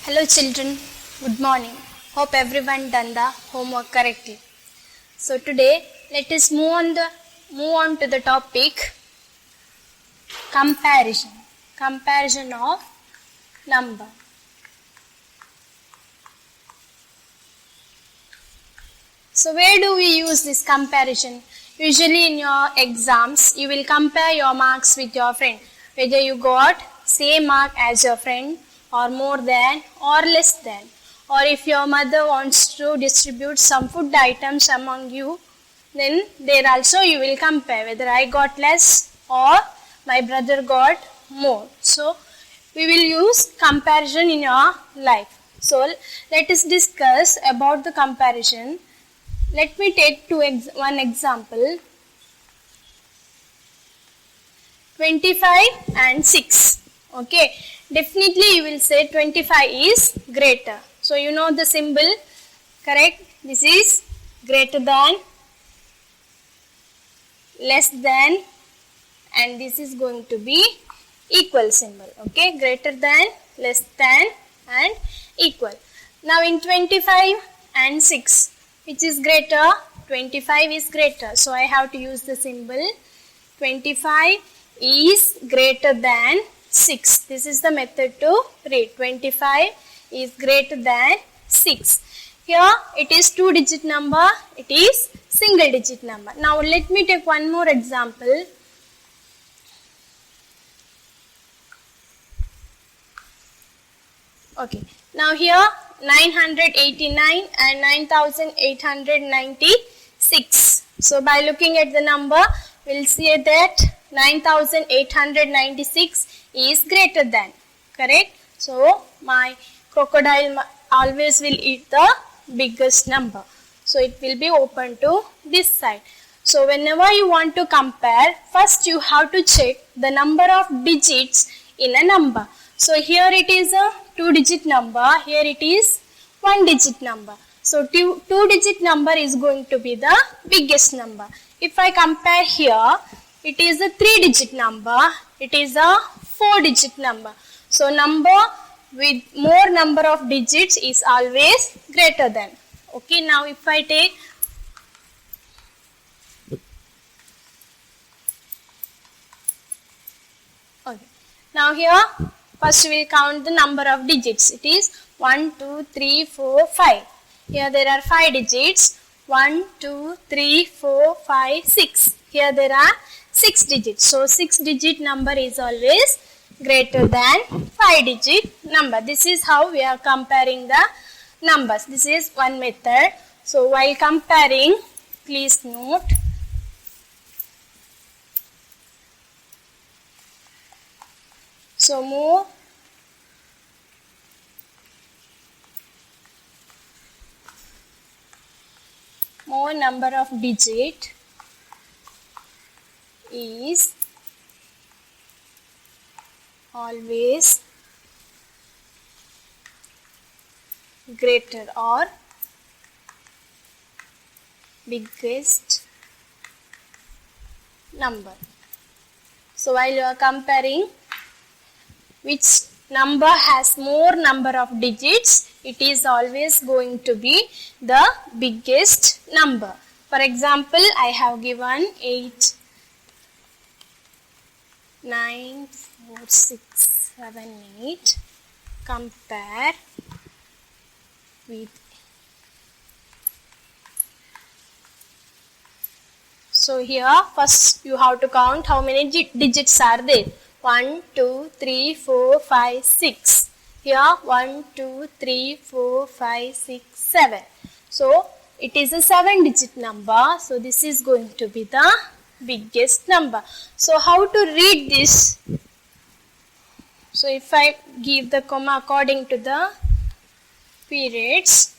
Hello children, good morning. Hope everyone done the homework correctly. So today let us move on to the topic comparison. Comparison of number. So where do we use this comparison? Usually in your exams you will compare your marks with your friend. Whether you got same mark as your friend or more than or less than, or if your mother wants to distribute some food items among you, then there also you will compare whether I got less or my brother got more. So we will use comparison in your life. So let us discuss about the comparison. Let me take one example. 25 and 6. Okay, definitely you will say 25 is greater. So you know the symbol, correct? This is greater than, less than, and this is going to be equal symbol. Okay, greater than, less than, and equal. Now in 25 and 6, which is greater? 25 is greater. So I have to use the symbol 25 is greater than 6. This is the method to read. 25 is greater than 6. Here it is 2-digit number. It is single-digit number. Now let me take one more example. Okay. Now here 989 and 9896. So by looking at the number, we'll see that 9896 is greater than. Correct? So my crocodile always will eat the biggest number. So it will be open to this side. So whenever you want to compare, first you have to check the number of digits in a number. So here it is a 2-digit number, here it is 1-digit number. So 2-digit number is going to be the biggest number. If I compare here, it is a 3-digit number, it is a 4-digit number. So number with more number of digits is always greater than. Okay, now if I take now here first we will count the number of digits. It is 1, 2, 3, 4, 5. Here there are 5 digits. 1, 2, 3, 4, 5, 6. Here there are 6 digits. So 6-digit number is always greater than 5-digit number. This is how we are comparing the numbers. This is one method. So while comparing, please note. So more number of digit is always greater or biggest number. So while you are comparing which number has more number of digits, it is always going to be the biggest number. For example, I have given 8, 9, 4, 6, 7, 8. Compare with. So here first you have to count how many digits are there. 1, 2, 3, 4, 5, 6. Here 1, 2, 3, 4, 5, 6, 7. So it is a 7-digit number. So this is going to be the biggest number. So how to read this? So if I give the comma according to the periods.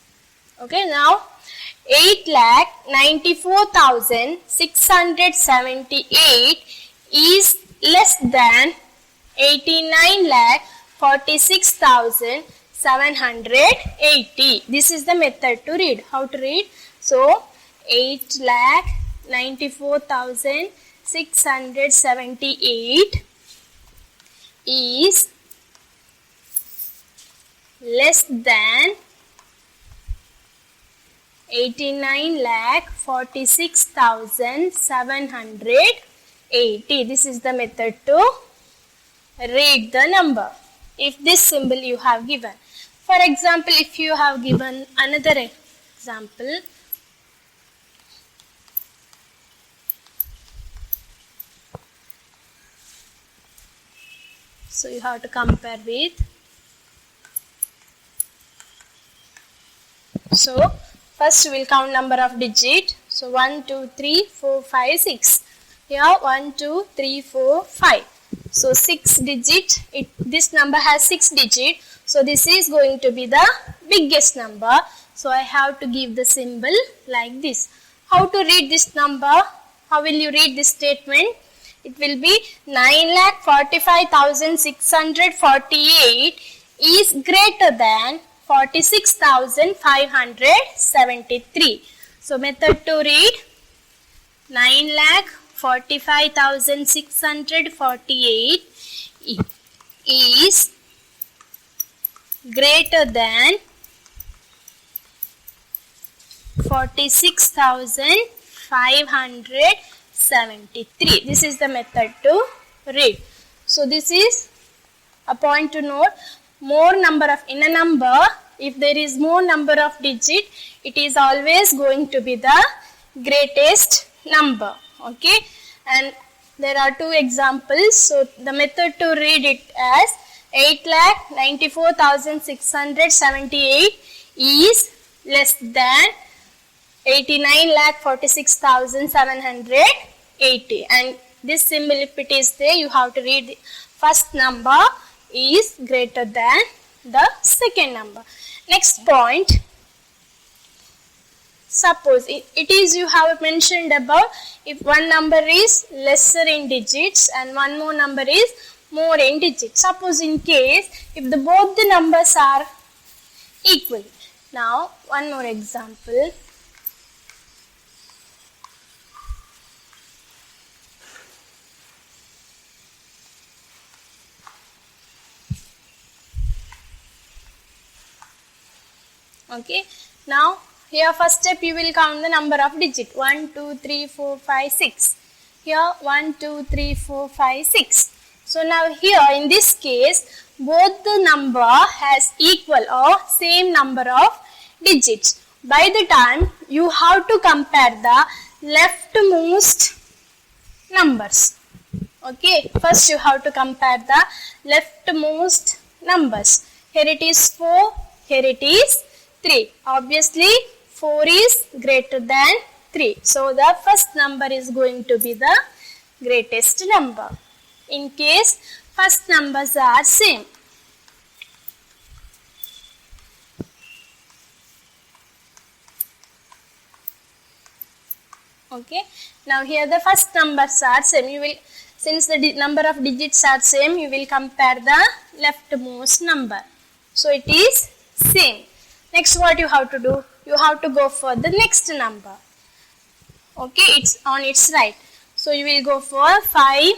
Okay, now 8,94,678 is less than 89,46,780. This is the method to read. How to read? So 8,94,678 is less than 89,46,780. This is the method to read the number. If this symbol you have given. For example, if you have given another example, so you have to compare with. So first we will count number of digit. So 1, 2, 3, 4, 5, 6. Here 1, 2, 3, 4, 5. So 6 digit. This number has 6 digit. So this is going to be the biggest number. So I have to give the symbol like this. How to read this number? How will you read this statement? It will be 9,45,648 is greater than 46,573. So method to read 9,45,648 is greater than 46,573. This is the method to read. So this is a point to note. More number of in a number, if there is more number of digit, it is always going to be the greatest number. Okay, and there are two examples. So the method to read it as 8,94,678 is less than 89,46,780, and this symbol, if it is there, you have to read the first number is greater than the second number. Next point, suppose it is you have mentioned about if one number is lesser in digits and one more number is more in digits. Suppose in case if both the numbers are equal. Now one more example. Okay, now here first step you will count the number of digit 1, 2, 3, 4, 5, 6. Here 1, 2, 3, 4, 5, 6. So now here in this case both the number has equal or same number of digits. By the time you have to compare the leftmost numbers. Okay, first you have to compare the leftmost numbers. Here it is 4, here it is 3. Obviously 4 is greater than 3. So the first number is going to be the greatest number. In case first numbers are same. Okay. Now here the first numbers are same. You will, since the number of digits are same, you will compare the leftmost number. So it is same. Next what you have to do? You have to go for the next number. Okay, it's on its right. So you will go for 5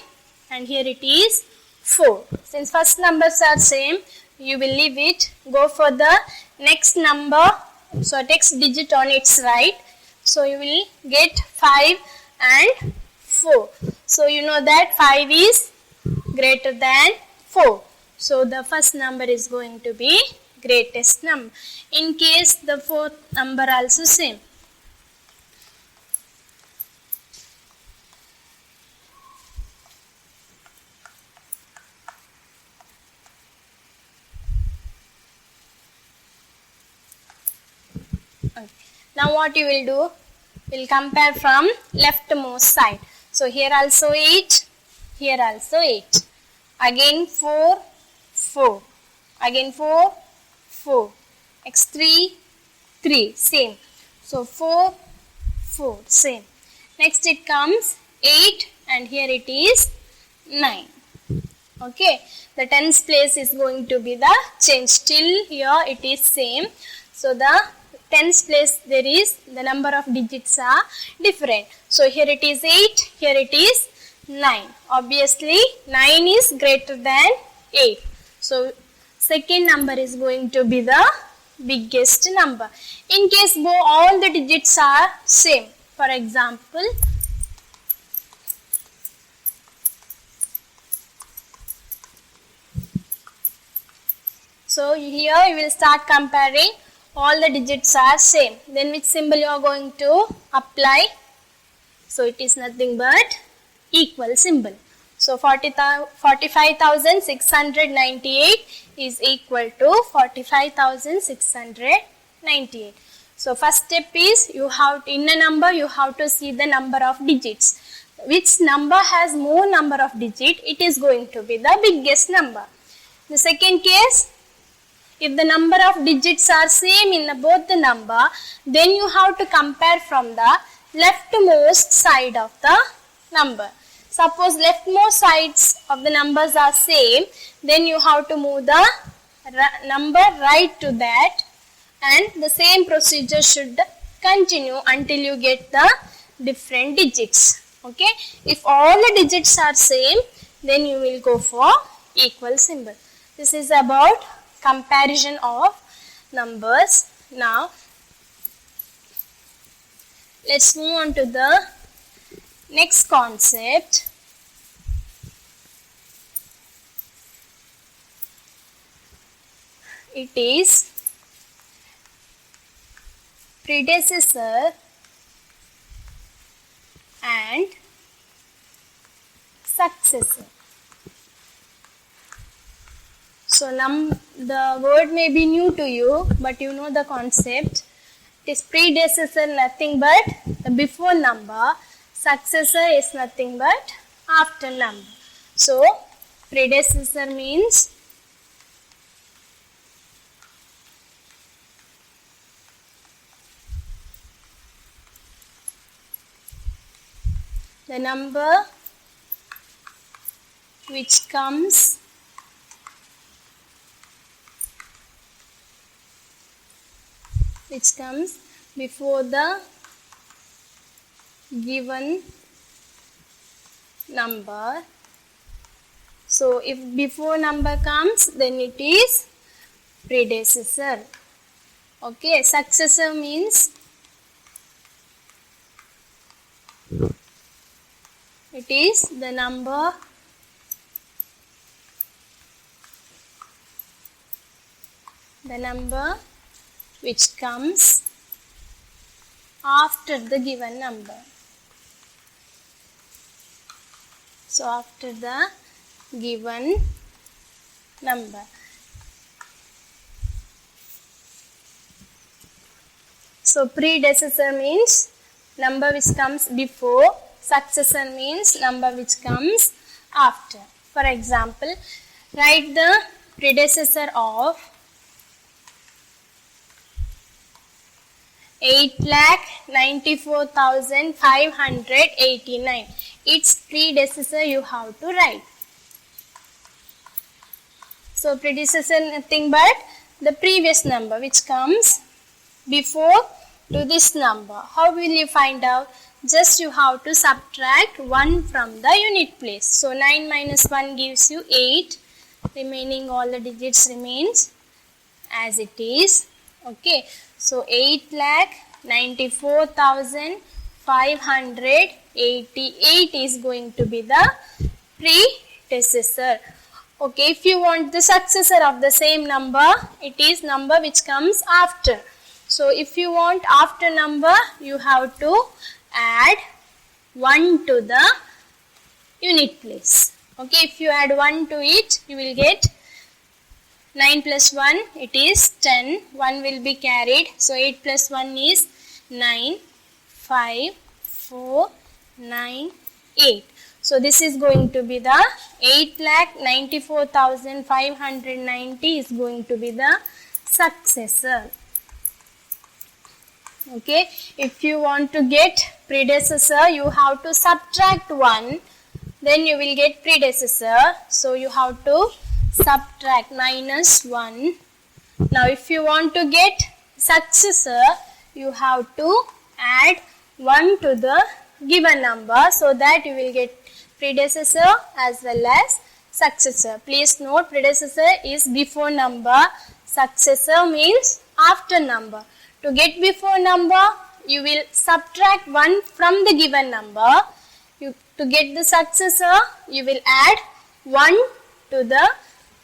and here it is 4. Since first numbers are same, you will leave it. Go for the next number. So next digit on its right. So you will get 5 and 4. So you know that 5 is greater than 4. So the first number is going to be greatest number. In case the fourth number also same. Okay. Now what you will do? We'll compare from leftmost side. So here also 8, here also 8. Again 4, 4. Again 4, 4. X3, 3. Same. So 4, 4. Same. Next it comes 8 and here it is 9. Okay. The tens place is going to be the change. Till here it is same. So the tens place there is the number of digits are different. So here it is 8, here it is 9. Obviously 9 is greater than 8. So second number is going to be the biggest number. In case all the digits are same, for example, so here you will start comparing, all the digits are same. Then which symbol you are going to apply? So it is nothing but equal symbol. So 45,698 is equal to 45,698. So first step is, you have in a number you have to see the number of digits. Which number has more number of digits, it is going to be the biggest number. The second case, if the number of digits are same in both the number, then you have to compare from the leftmost side of the number. Suppose leftmost sides of the numbers are same, then you have to move the number right to that, and the same procedure should continue until you get the different digits. Okay, if all the digits are same, then you will go for equal symbol. This is about comparison of numbers. Now let's move on to the next concept. It is predecessor and successor. So the word may be new to you, but you know the concept. It is predecessor, nothing but the before number. Successor is nothing but after number. So predecessor means the number which comes before the given number. So if before number comes, then it is predecessor. Okay, successor means it is the number which comes after the given number. So after the given number. So predecessor means number which comes before, successor means number which comes after. For example, write the predecessor of 8,94,589. Its predecessor you have to write. So predecessor nothing but the previous number which comes before to this number. How will you find out? Just you have to subtract 1 from the unit place. So 9 minus 1 gives you 8. Remaining all the digits remains as it is. Okay. So 8,94,588 is going to be the predecessor. Okay, if you want the successor of the same number, it is number which comes after. So if you want after number, you have to add 1 to the unit place. Okay, if you add 1 to it, you will get 9 plus 1, it is 10. 1 will be carried. So 8 plus 1 is 9, 5, 4, 9, 8. So this is going to be the 8,94,590 is going to be the successor. Okay, if you want to get predecessor, you have to subtract 1, then you will get predecessor. So you have to subtract minus 1. Now if you want to get successor, you have to add 1 to the given number, so that you will get predecessor as well as successor. Please note, predecessor is before number, successor means after number. To get before number, you will subtract 1 from the given number. To get the successor, you will add 1 to the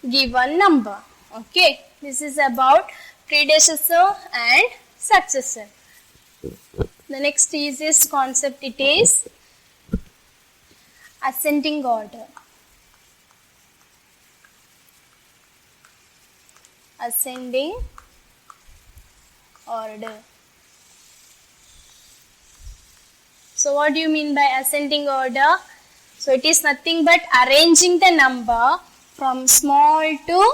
given number. Okay, this is about predecessor and successor. The next easiest concept it is ascending order. Ascending order. So what do you mean by ascending order? So it is nothing but arranging the number from small to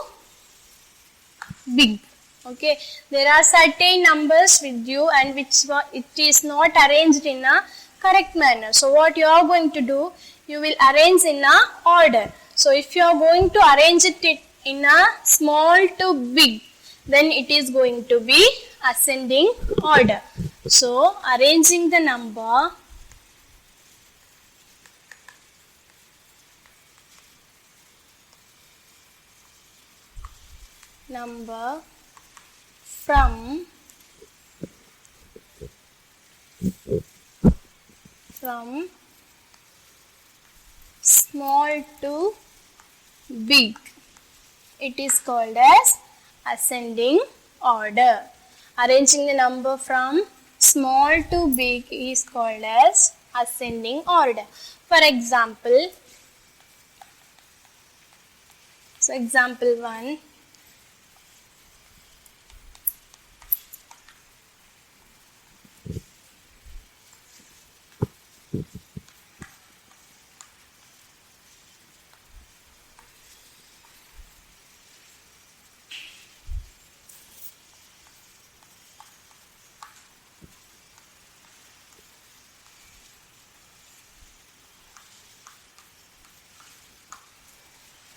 big. Okay, there are certain numbers with you and which it is not arranged in a correct manner. So what you are going to do, you will arrange in a order. So if you are going to arrange it in a small to big, then it is going to be ascending order. So arranging the number from small to big, it is called as ascending order. Arranging the number from small to big is called as ascending order. For example, example 1.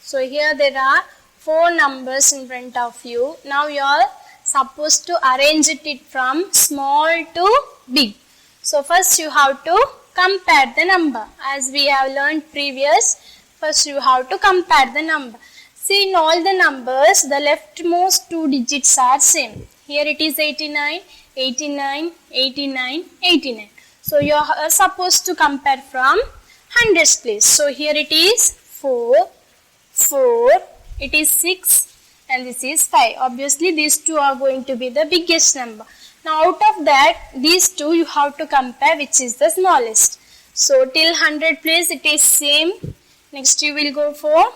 So here there are 4 numbers in front of you. Now you are supposed to arrange it from small to big. So first you have to compare the number. As we have learned previous, first you have to compare the number. See, in all the numbers, the leftmost 2 digits are same. Here it is 89, 89, 89, 89. So you are supposed to compare from hundreds place. So here it is 4, 4, it is 6 and this is 5. Obviously these two are going to be the biggest number. Now out of that, these two you have to compare which is the smallest. So till 100 place it is same. Next you will go for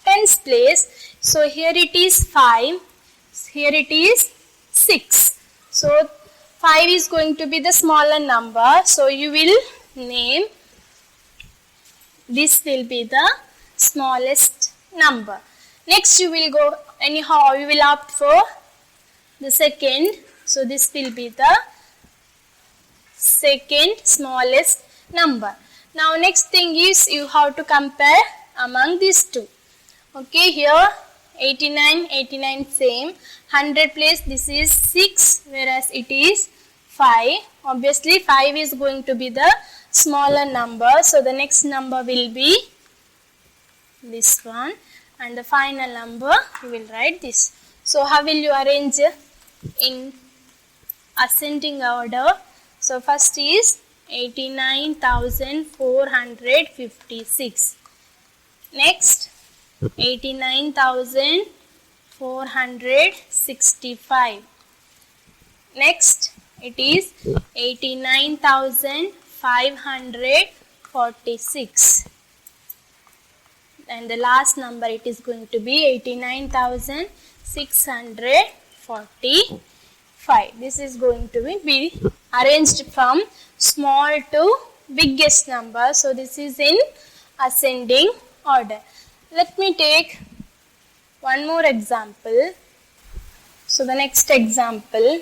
tens place. So here it is 5, here it is 6. So 5 is going to be the smaller number. So you will name, this will be the smallest number. Next you will go, anyhow you will opt for the second. So this will be the second smallest number. Now next thing is you have to compare among these two. Okay, here 89, 89 same. 100 place this is 6 whereas it is 5. Obviously 5 is going to be the smaller number. So the next number will be this one and the final number you will write this. So how will you arrange in ascending order? So first is 89,456. Next 89,465. Next it is 89,546. And the last number it is going to be 89,645. This is going to be arranged from small to biggest number. So this is in ascending order. Let me take one more example. So the next example,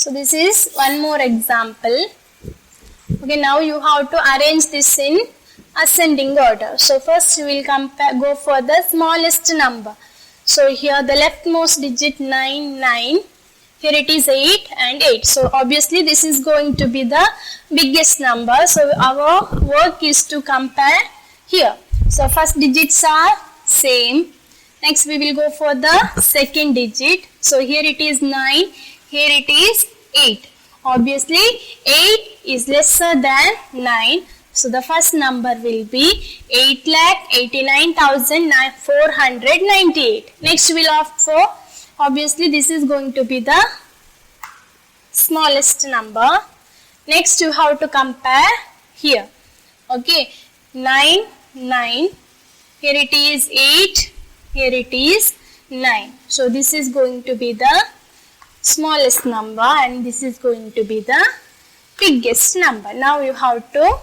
So this is one more example. Okay, now you have to arrange this in ascending order. So first you will go for the smallest number. So here the leftmost digit 9, 9. Here it is 8 and 8. So obviously this is going to be the biggest number. So our work is to compare here. So first digits are same. Next we will go for the second digit. So here it is 9. Here it is 8. Obviously 8 is lesser than 9. So the first number will be 8,89,498. Next we will opt for, obviously this is going to be the smallest number. Next you have to compare here. Okay, 9, 9. Here it is 8. Here it is 9. So this is going to be the smallest number and this is going to be the biggest number. Now you have to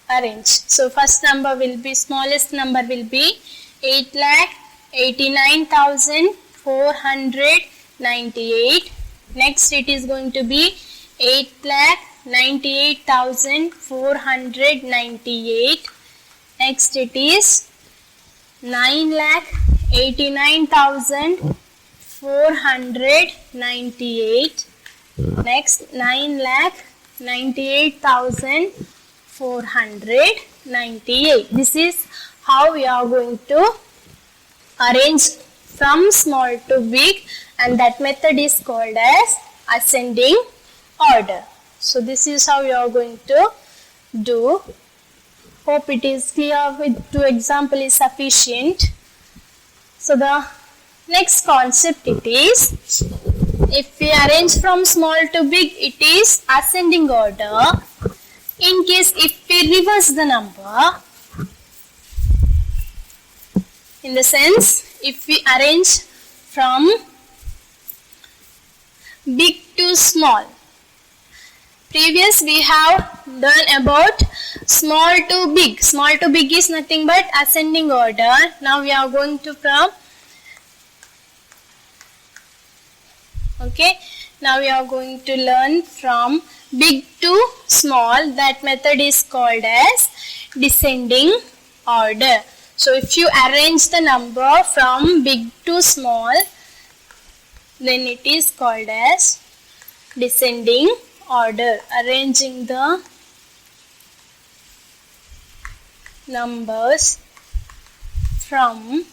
arrange. So first number will be, smallest number will be 8,89,498. Next it is going to be 8,98,498. Next it is 9,89,498. Next 9,98,498. This is how we are going to arrange from small to big, and that method is called as ascending order. So this is how you are going to do. Hope it is clear. With 2 example is sufficient. So the next concept it is, if we arrange from small to big, it is ascending order. In case if we reverse the number, in the sense if we arrange from big to small. Previous we have done about small to big. Small to big is nothing but ascending order. Now we are going to from, okay, now we are going to learn from big to small. That method is called as descending order. So if you arrange the number from big to small, then it is called as descending order. Arranging the numbers from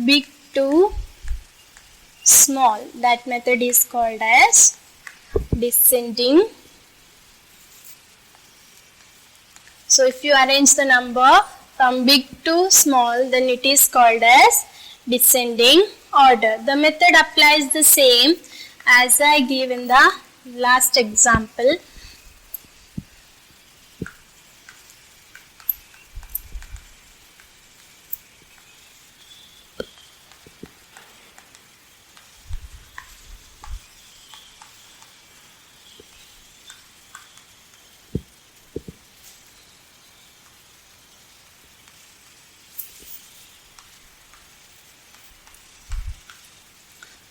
big to small. That method is called as descending. So if you arrange the number from big to small, then it is called as descending order. The method applies the same as I gave in the last example.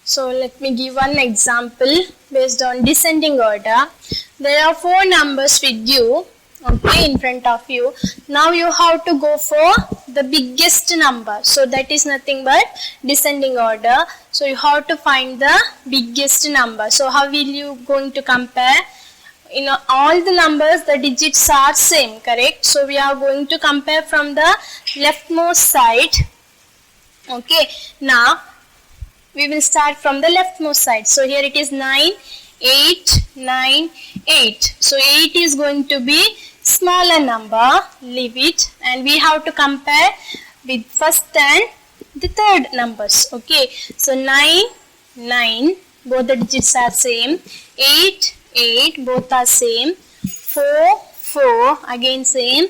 So let me give one example based on descending order. There are 4 numbers with you, okay, in front of you. Now you have to go for the biggest number. So that is nothing but descending order. So you have to find the biggest number. So how will you going to compare? In all the numbers, the digits are same, correct? So we are going to compare from the leftmost side. Okay, now we will start from the leftmost side. So here it is 9, 8, 9, 8. So 8 is going to be smaller number, leave it, and we have to compare with first and the third numbers. Okay, so 9, 9, both the digits are same. 8, 8, both are same. 4, 4, again same.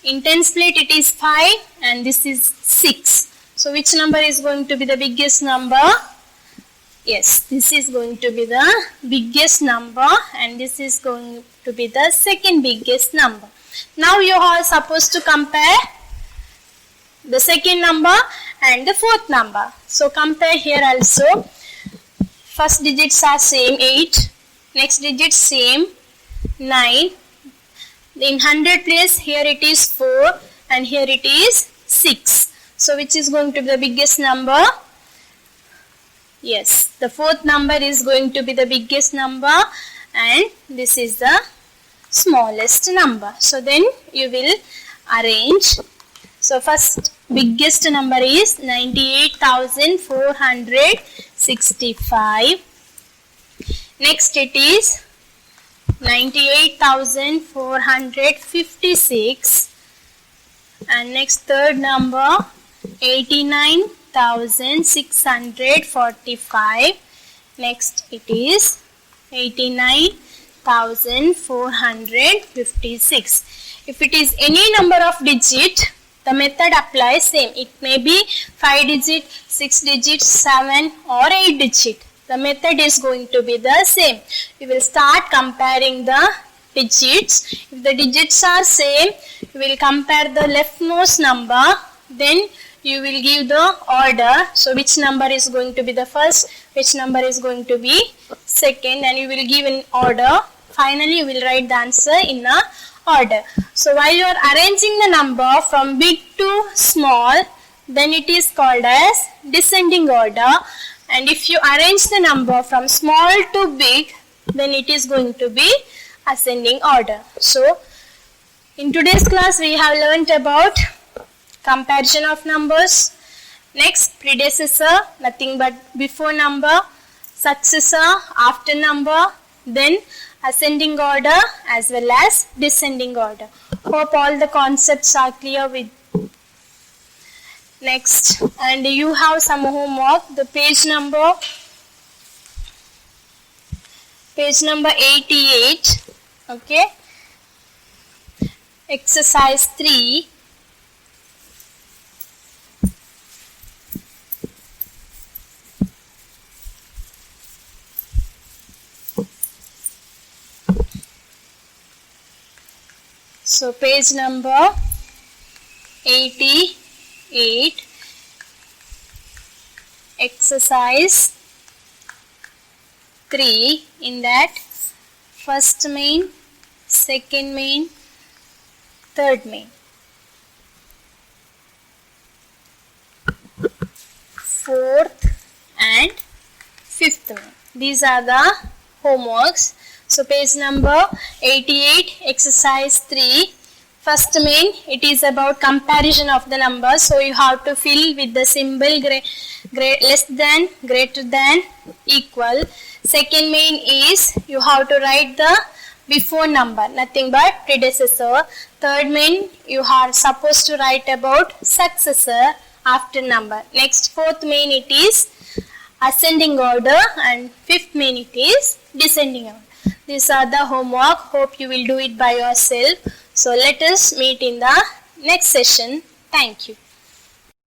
In tens plate it is 5 and this is 6. So which number is going to be the biggest number? Yes, this is going to be the biggest number and this is going to be the second biggest number. Now you are supposed to compare the second number and the fourth number. So compare here also. First digits are same 8, next digit same 9. In 100 place here it is 4 and here it is 6. So which is going to be the biggest number? Yes, the fourth number is going to be the biggest number and this is the smallest number. So then you will arrange. So first biggest number is 98,465. Next it is 98,456 and next third number 89,645. Next it is 89,456. If it is any number of digit, the method applies same. It may be 5 digit, 6 digit, 7 or 8 digit. The method is going to be the same. We will start comparing the digits. If the digits are same, you will compare the leftmost number. Then you will give the order. So which number is going to be the first, which number is going to be second, and you will give in order. Finally, you will write the answer in a order. So while you are arranging the number from big to small, then it is called as descending order. And if you arrange the number from small to big, then it is going to be ascending order. So in today's class we have learnt about comparison of numbers. Next, predecessor, nothing but before number, successor, after number, then ascending order as well as descending order. Hope all the concepts are clear with. Next, and you have some homework. The page number 88. Okay. Exercise 3. So page number 88, exercise 3. In that, first main, second main, third main, fourth and fifth main. These are the homeworks. So page number 88, exercise 3. First main, it is about comparison of the numbers. So you have to fill with the symbol less than, greater than, equal. Second main is you have to write the before number, nothing but predecessor. Third main, you are supposed to write about successor, after number. Next, fourth main, it is ascending order, and fifth main, it is descending order. These are the homework. Hope you will do it by yourself. So let us meet in the next session. Thank you.